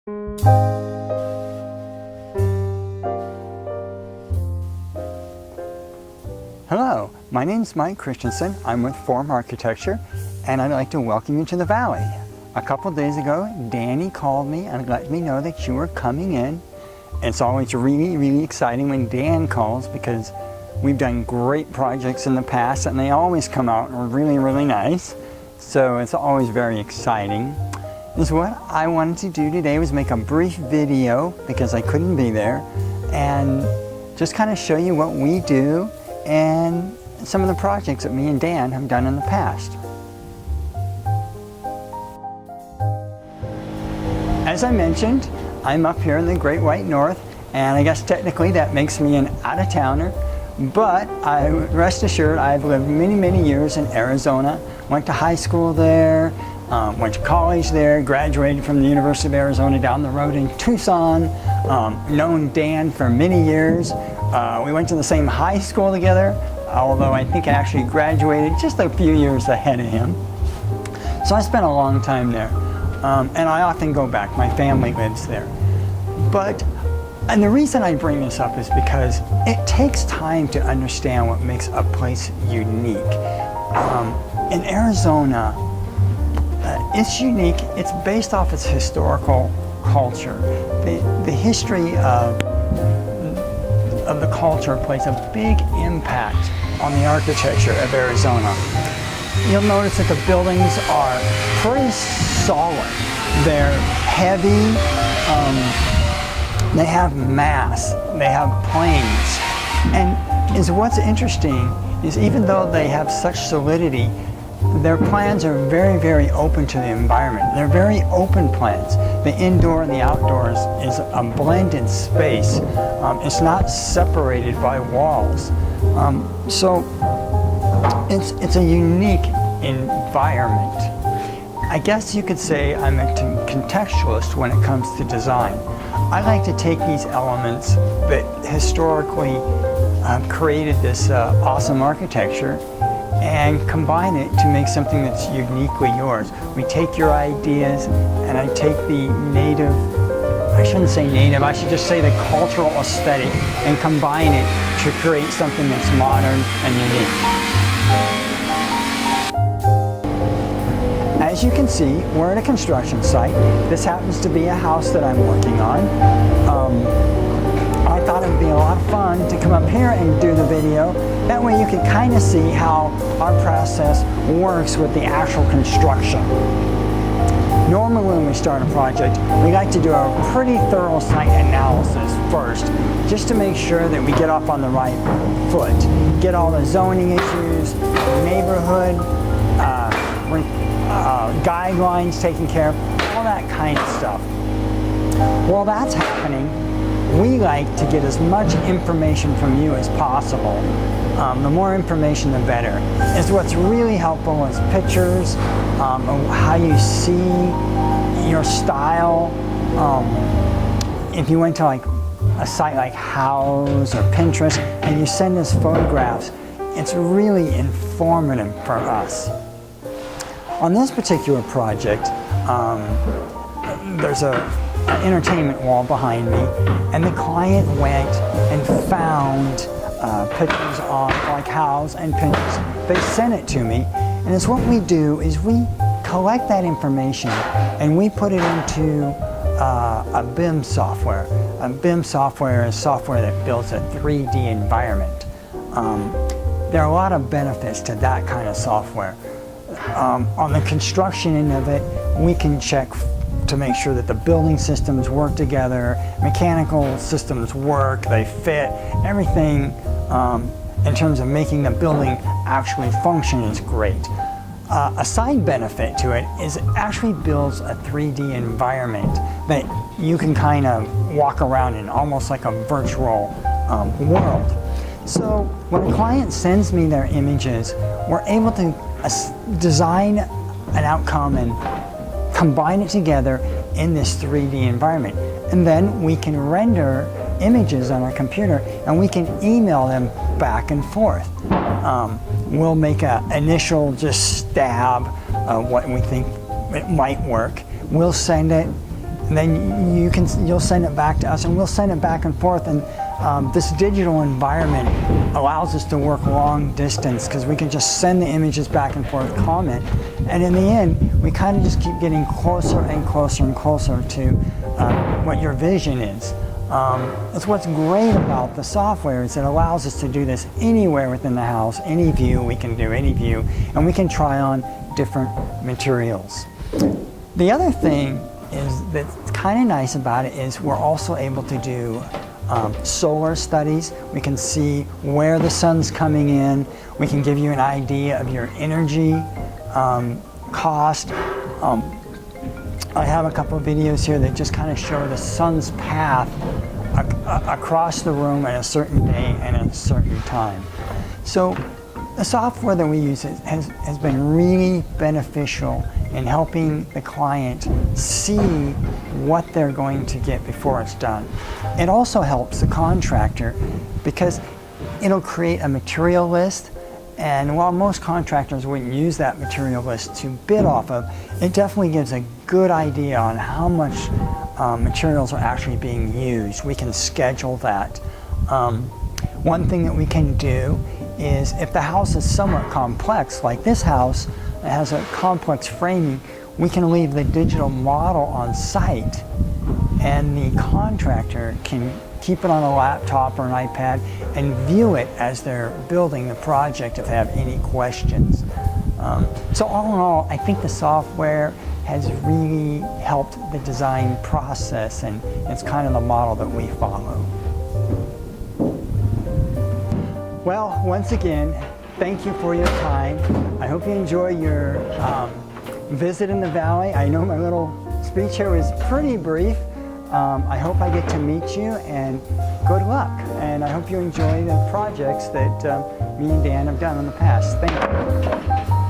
Hello, my name is Mike Christensen. I'm with Form Architecture, and I'd like to welcome you to the Valley. A couple days ago, Danny called me and let me know that you were coming in. It's always really exciting when Dan calls because we've done great projects in the past and they always come out really nice. So it's always very exciting. And so what I wanted to do today was make a brief video because I couldn't be there and just kind of show you what we do and some of the projects that me and Dan have done in the past. As I mentioned, I'm up here in the Great White North, and I guess technically that makes me an out-of-towner, but rest assured I've lived many years in Arizona. Went to high school there, went to college there, graduated from the University of Arizona down the road in Tucson, known Dan for many years. We went to the same high school together, although I think I actually graduated just a few years ahead of him. So I spent a long time there, and I often go back. My family lives there. And the reason I bring this up is because it takes time to understand what makes a place unique. In Arizona, it's unique. It's based off its historical culture. The history of the culture plays a big impact on the architecture of Arizona. You'll notice that the buildings are pretty solid. They're heavy, they have mass, they have planes. And what's interesting is even though they have such solidity, their plans are very open to the environment. They're very open plans. The indoor and the outdoors is a blended space. It's not separated by walls. So it's a unique environment. I guess you could say I'm a contextualist when it comes to design. I like to take these elements that historically created this awesome architecture and combine it to make something that's uniquely yours. We take your ideas, and I take the native, I shouldn't say native, I should just say the cultural aesthetic, and combine it to create something that's modern and unique. As you can see, we're at a construction site. This happens to be a house that I'm working on. I thought it would be a lot of fun to come up here and do the video. That way you can kind of see how our process works with the actual construction. Normally when we start a project, we like to do a pretty thorough site analysis first, just to make sure that we get off on the right foot. Get all the zoning issues, neighborhood, guidelines taken care of, all that kind of stuff. While that's happening, we like to get as much information from you as possible. The more information, the better. What's really helpful is pictures, of how you see your style. If you went to like a site like Houzz or Pinterest and you send us photographs, it's really informative for us. On this particular project, there's an entertainment wall behind me, and the client went and found pictures on like Houzz and Pinterest. They sent it to me, and it's what we do is we collect that information and we put it into a BIM software. BIM software is software that builds a 3D environment. There are a lot of benefits to that kind of software. On the construction end of it, we can check to make sure that the building systems work together, mechanical systems work, they fit, everything in terms of making the building actually function is great. A side benefit to it is it actually builds a 3D environment that you can kind of walk around in, almost like a virtual world. So when a client sends me their images, we're able to design an outcome and combine it together in this 3D environment. And then we can render images on our computer and we can email them back and forth. We'll make an initial just stab of what we think it might work. We'll send it, then you'll send it back to us, and we'll send it back and forth. And this digital environment allows us to work long distance because we can just send the images back and forth, comment, and in the end, we kind of just keep getting closer and closer and closer to what your vision is. That's what's great about the software, is it allows us to do this anywhere within the house, any view we can do, any view, and we can try on different materials. The other thing that's kind of nice about it is we're also able to do solar studies. We can see where the sun's coming in. We can give you an idea of your energy cost. I have a couple of videos here that just kind of show the sun's path across the room at a certain day and at a certain time. So the software that we use has been really beneficial in helping the client see what they're going to get before it's done. It also helps the contractor because it'll create a material list, and while most contractors wouldn't use that material list to bid off of, it definitely gives a good idea on how much materials are actually being used. We can schedule that. One thing that we can do is, if the house is somewhat complex, like this house, it has a complex framing, we can leave the digital model on site, and the contractor can keep it on a laptop or an iPad and view it as they're building the project if they have any questions. So all in all, I think the software has really helped the design process, and it's kind of the model that we follow. Well, once again, thank you for your time. I hope you enjoy your visit in the Valley. I know my little speech here was pretty brief. I hope I get to meet you, and good luck. And I hope you enjoy the projects that me and Dan have done in the past. Thank you.